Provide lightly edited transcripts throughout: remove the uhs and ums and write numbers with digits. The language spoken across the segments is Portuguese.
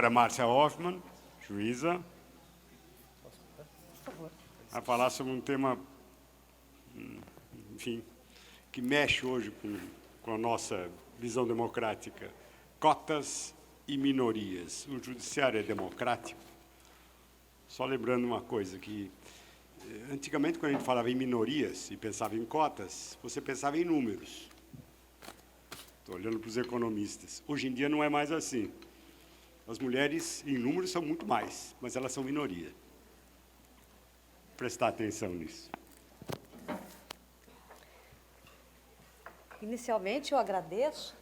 senhora Márcia Hoffmann, juíza, a falar sobre um tema, enfim, que mexe hoje com a nossa visão democrática, cotas e minorias. O judiciário é democrático? Só lembrando uma coisa, que antigamente, quando a gente falava em minorias e pensava em cotas, você pensava em números. Estou olhando para os economistas. Hoje em dia não é mais assim. As mulheres, em números, são muito mais, mas elas são minoria. Prestar atenção nisso. Inicialmente, eu agradeço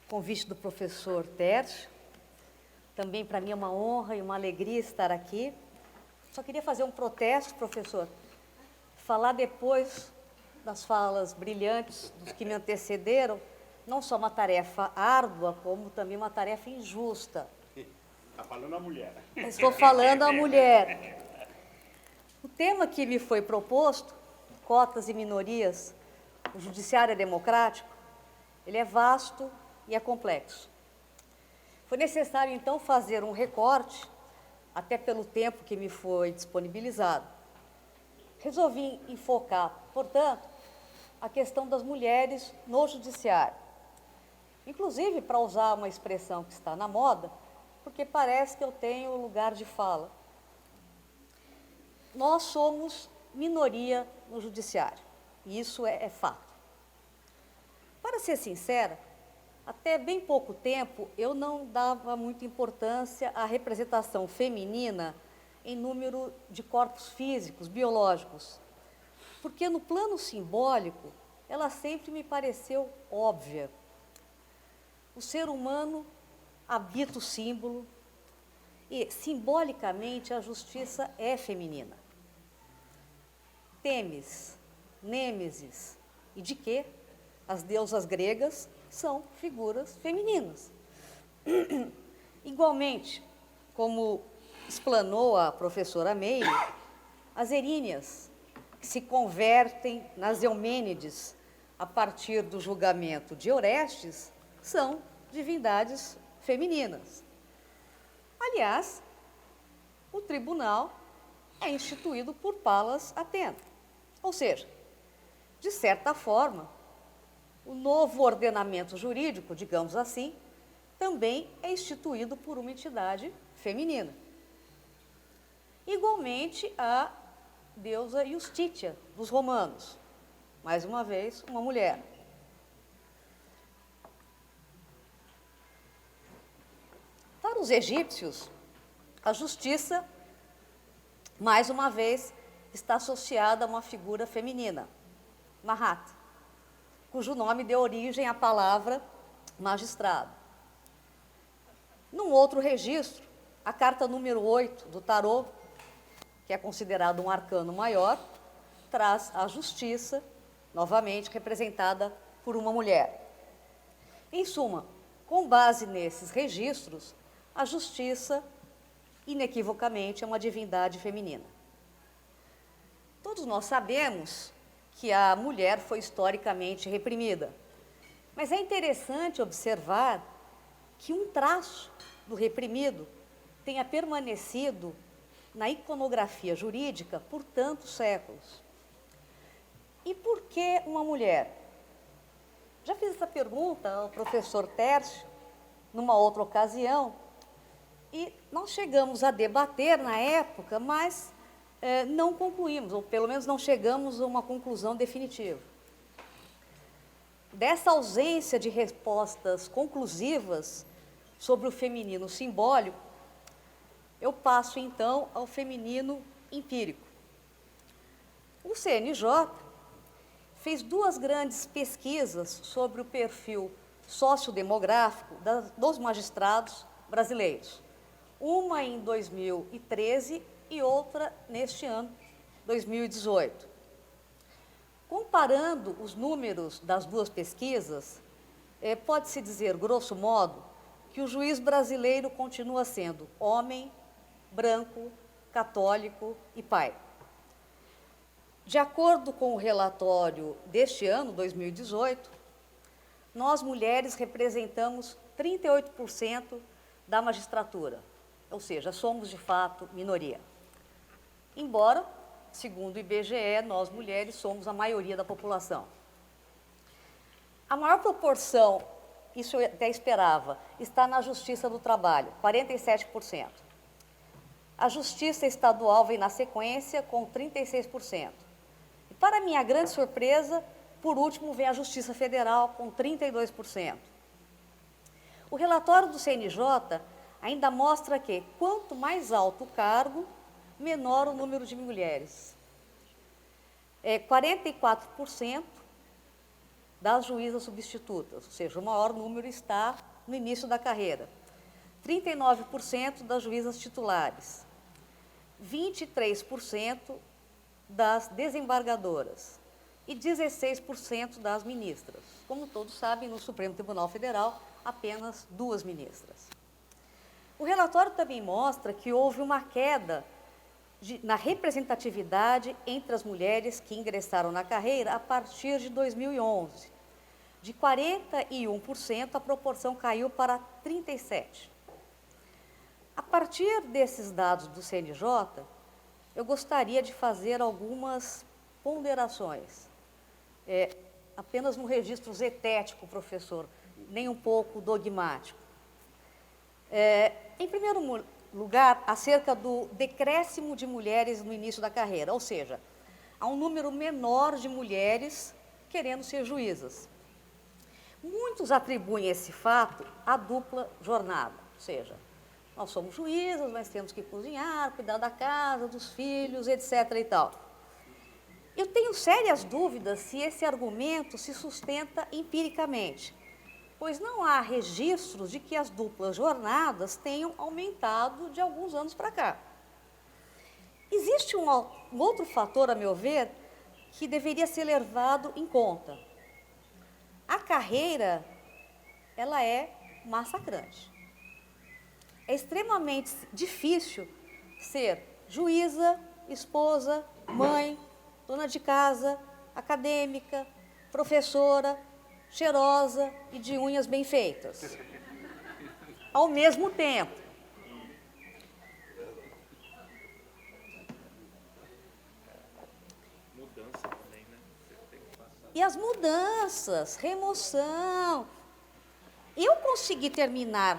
o convite do professor Tércio. Também, para mim, é uma honra e uma alegria estar aqui. Só queria fazer um protesto, professor. Falar depois das falas brilhantes dos que me antecederam, não só uma tarefa árdua, como também uma tarefa injusta. Está falando a mulher. Estou falando a mulher. O tema que me foi proposto, cotas e minorias, o judiciário é democrático, ele é vasto e é complexo. Foi necessário, então, fazer um recorte, até pelo tempo que me foi disponibilizado. Resolvi enfocar, portanto, a questão das mulheres no judiciário. Inclusive, para usar uma expressão que está na moda, porque parece que eu tenho lugar de fala. Nós somos minoria no judiciário, e isso é fato. Para ser sincera, até bem pouco tempo eu não dava muita importância à representação feminina em número de corpos físicos, biológicos, porque no plano simbólico ela sempre me pareceu óbvia. O ser humano habita o símbolo e, simbolicamente, a justiça é feminina. Temis, Nêmesis e de quê? As deusas gregas são figuras femininas. Igualmente, como explanou a professora Meire, as eríneas, que se convertem nas Eumênides a partir do julgamento de Orestes, são divindades femininas. Aliás, o tribunal é instituído por Palas Atena. Ou seja, de certa forma, o novo ordenamento jurídico, digamos assim, também é instituído por uma entidade feminina. Igualmente, a deusa Iustítia, dos romanos. Mais uma vez, uma mulher. Para os egípcios, a justiça, mais uma vez, está associada a uma figura feminina, Mahat, cujo nome deu origem à palavra magistrado. Num outro registro, a carta número 8 do tarô, que é considerado um arcano maior, traz a justiça, novamente representada por uma mulher. Em suma, com base nesses registros, a justiça, inequivocamente, é uma divindade feminina. Todos nós sabemos que a mulher foi historicamente reprimida, mas é interessante observar que um traço do reprimido tenha permanecido na iconografia jurídica por tantos séculos. E por que uma mulher? Já fiz essa pergunta ao professor Tércio, numa outra ocasião, e nós chegamos a debater na época, mas não concluímos, ou pelo menos não chegamos a uma conclusão definitiva. Dessa ausência de respostas conclusivas sobre o feminino simbólico, eu passo então ao feminino empírico. O CNJ fez duas grandes pesquisas sobre o perfil sociodemográfico dos magistrados brasileiros. Uma em 2013 e outra neste ano, 2018. Comparando os números das duas pesquisas, pode-se dizer, grosso modo, que o juiz brasileiro continua sendo homem, branco, católico e pai. De acordo com o relatório deste ano, 2018, nós mulheres representamos 38% da magistratura, ou seja, somos de fato minoria. Embora, segundo o IBGE, nós mulheres somos a maioria da população. A maior proporção, isso eu até esperava, está na Justiça do Trabalho, 47%. A Justiça Estadual vem na sequência com 36%. E, para minha grande surpresa, por último, vem a Justiça Federal com 32%. O relatório do CNJ ainda mostra que, quanto mais alto o cargo, menor o número de mulheres. 44% das juízas substitutas, ou seja, o maior número está no início da carreira. 39% das juízas titulares. 23% das desembargadoras e 16% das ministras. Como todos sabem, no Supremo Tribunal Federal, apenas 2 ministras. O relatório também mostra que houve uma queda na representatividade entre as mulheres que ingressaram na carreira a partir de 2011. De 41%, a proporção caiu para 37%. A partir desses dados do CNJ, eu gostaria de fazer algumas ponderações. Apenas no registro zetético, professor, nem um pouco dogmático. Em primeiro lugar, acerca do decréscimo de mulheres no início da carreira, ou seja, há um número menor de mulheres querendo ser juízas. Muitos atribuem esse fato à dupla jornada, ou seja, nós somos juízas, mas temos que cozinhar, cuidar da casa, dos filhos, etc. e tal. Eu tenho sérias dúvidas se esse argumento se sustenta empiricamente, pois não há registros de que as duplas jornadas tenham aumentado de alguns anos para cá. Existe um outro fator, a meu ver, que deveria ser levado em conta. A carreira, ela é massacrante. É extremamente difícil ser juíza, esposa, mãe, dona de casa, acadêmica, professora, cheirosa e de unhas bem feitas. Ao mesmo tempo. Mudança também, né? E as mudanças, remoção. Eu consegui terminar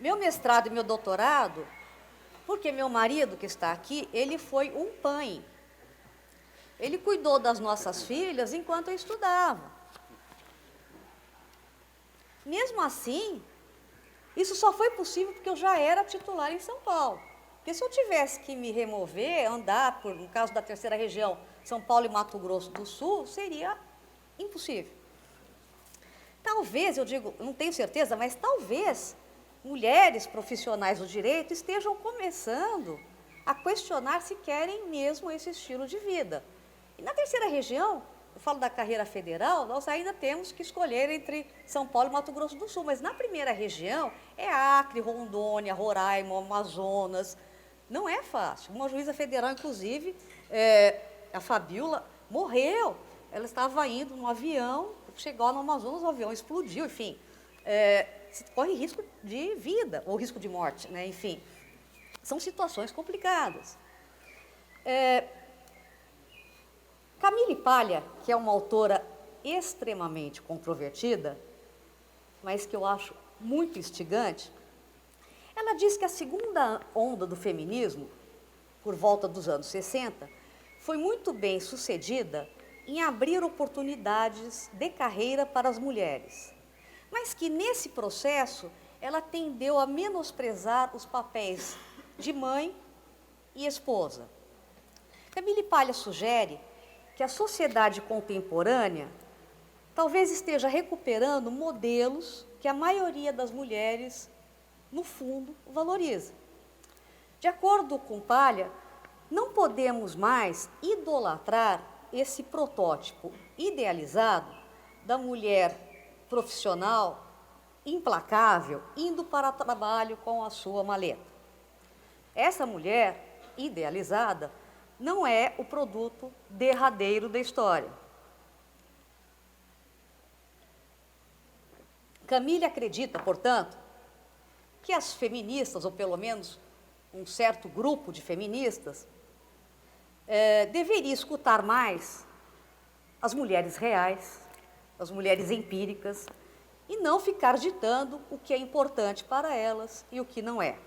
meu mestrado e meu doutorado porque meu marido, que está aqui, ele foi um pai. Ele cuidou das nossas filhas enquanto eu estudava. Mesmo assim, isso só foi possível porque eu já era titular em São Paulo. Porque se eu tivesse que me remover, andar, no caso da terceira região, São Paulo e Mato Grosso do Sul, seria impossível. Talvez, eu digo, não tenho certeza, mas talvez mulheres profissionais do direito estejam começando a questionar se querem mesmo esse estilo de vida. E na terceira região, eu falo da carreira federal, nós ainda temos que escolher entre São Paulo e Mato Grosso do Sul, mas na primeira região é Acre, Rondônia, Roraima, Amazonas. Não é fácil. Uma juíza federal, inclusive, a Fabiola, morreu. Ela estava indo num avião, chegou no Amazonas, o avião explodiu, enfim. Corre risco de vida, ou risco de morte, né? Enfim. São situações complicadas. Camille Paglia, que é uma autora extremamente controvertida, mas que eu acho muito instigante, ela diz que a segunda onda do feminismo, por volta dos anos 60, foi muito bem sucedida em abrir oportunidades de carreira para as mulheres, mas que nesse processo ela tendeu a menosprezar os papéis de mãe e esposa. Camille Paglia sugere que a sociedade contemporânea talvez esteja recuperando modelos que a maioria das mulheres, no fundo, valoriza. De acordo com Paglia, não podemos mais idolatrar esse protótipo idealizado da mulher profissional implacável indo para o trabalho com a sua maleta. Essa mulher idealizada não é o produto derradeiro da história. Camille acredita, portanto, que as feministas, ou pelo menos um certo grupo de feministas, deveria escutar mais as mulheres reais, as mulheres empíricas, e não ficar ditando o que é importante para elas e o que não é.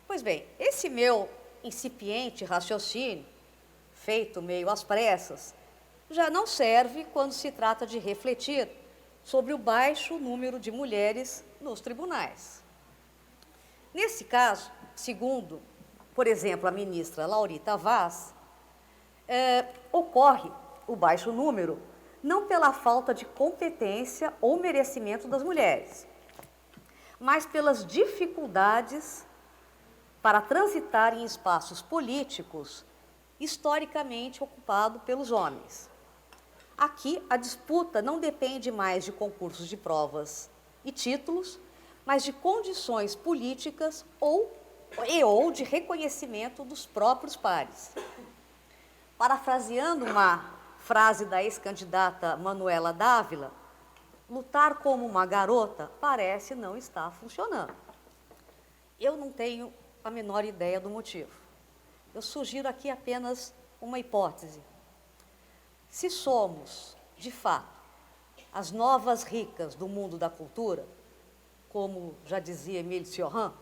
Pois bem, esse meu incipiente raciocínio, feito meio às pressas, já não serve quando se trata de refletir sobre o baixo número de mulheres nos tribunais. Nesse caso, segundo, por exemplo, a ministra Laurita Vaz, ocorre o baixo número não pela falta de competência ou merecimento das mulheres, mas pelas dificuldades para transitar em espaços políticos historicamente ocupados pelos homens. Aqui, a disputa não depende mais de concursos de provas e títulos, mas de condições políticas ou de reconhecimento dos próprios pares. Parafraseando uma frase da ex-candidata Manuela Dávila, lutar como uma garota parece não estar funcionando. Eu não tenho a menor ideia do motivo. Eu sugiro aqui apenas uma hipótese. Se somos, de fato, as novas ricas do mundo da cultura, como já dizia Émile Cioran,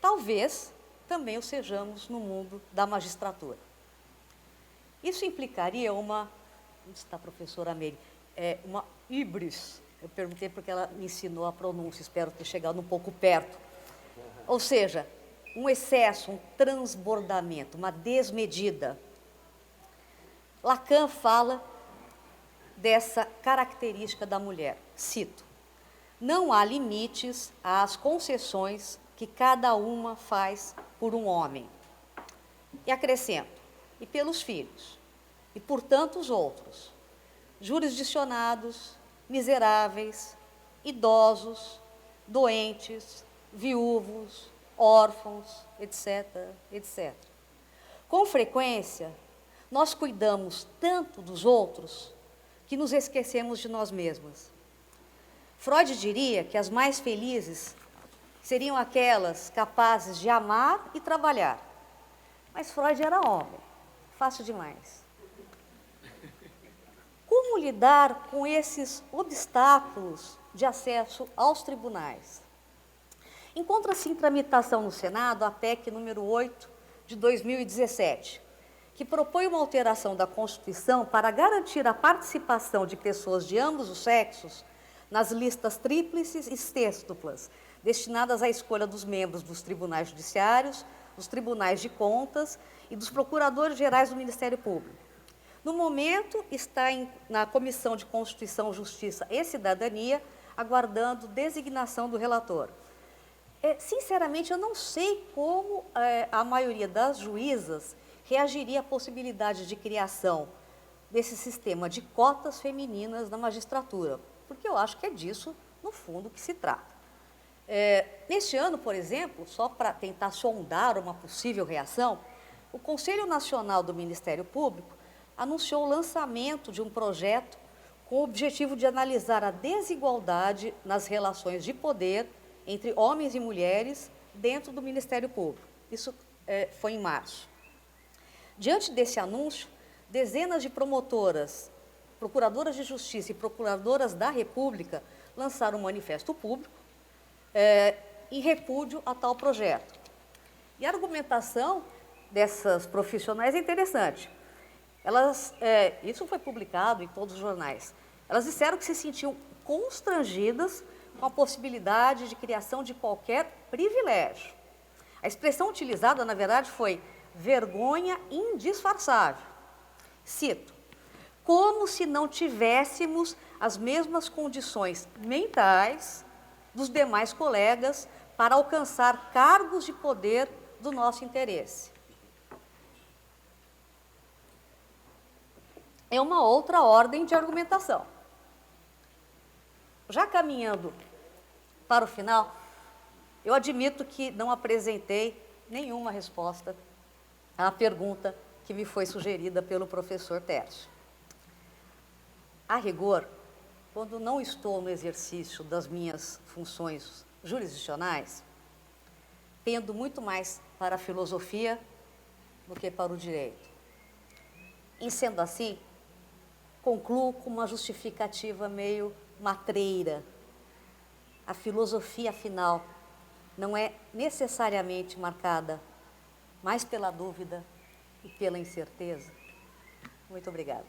talvez também o sejamos no mundo da magistratura. Isso implicaria uma, onde está a professora Meire? Uma híbris. Eu perguntei porque ela me ensinou a pronúncia, espero ter chegado um pouco perto. Ou seja, um excesso, um transbordamento, uma desmedida. Lacan fala dessa característica da mulher. Cito: não há limites às concessões que cada uma faz por um homem. E acrescento: e pelos filhos, e por tantos outros, jurisdicionados, miseráveis, idosos, doentes, viúvos, órfãos, etc., etc. Com frequência, nós cuidamos tanto dos outros que nos esquecemos de nós mesmas. Freud diria que as mais felizes seriam aquelas capazes de amar e trabalhar. Mas Freud era homem. Fácil demais. Como lidar com esses obstáculos de acesso aos tribunais? Encontra-se em tramitação no Senado a PEC número 8 de 2017, que propõe uma alteração da Constituição para garantir a participação de pessoas de ambos os sexos nas listas tríplices e sextuplas, destinadas à escolha dos membros dos tribunais judiciários, dos tribunais de contas e dos procuradores gerais do Ministério Público. No momento, está na Comissão de Constituição, Justiça e Cidadania, aguardando designação do relator. Sinceramente, eu não sei como a maioria das juízas reagiria à possibilidade de criação desse sistema de cotas femininas na magistratura, porque eu acho que é disso, no fundo, que se trata. Neste ano, por exemplo, só para tentar sondar uma possível reação, o Conselho Nacional do Ministério Público anunciou o lançamento de um projeto com o objetivo de analisar a desigualdade nas relações de poder entre homens e mulheres dentro do Ministério Público. Isso foi em março. Diante desse anúncio, dezenas de promotoras, procuradoras de justiça e procuradoras da República lançaram um manifesto público em repúdio a tal projeto. E a argumentação dessas profissionais é interessante. Isso foi publicado em todos os jornais. Elas disseram que se sentiam constrangidas com a possibilidade de criação de qualquer privilégio. A expressão utilizada, na verdade, foi vergonha indisfarçável. Cito: como se não tivéssemos as mesmas condições mentais dos demais colegas para alcançar cargos de poder do nosso interesse. É uma outra ordem de argumentação. Já caminhando para o final, eu admito que não apresentei nenhuma resposta à pergunta que me foi sugerida pelo professor Tércio. A rigor, quando não estou no exercício das minhas funções jurisdicionais, tendo muito mais para a filosofia do que para o direito. E sendo assim, concluo com uma justificativa meio matreira. A filosofia, afinal, não é necessariamente marcada mais pela dúvida e pela incerteza. Muito obrigada.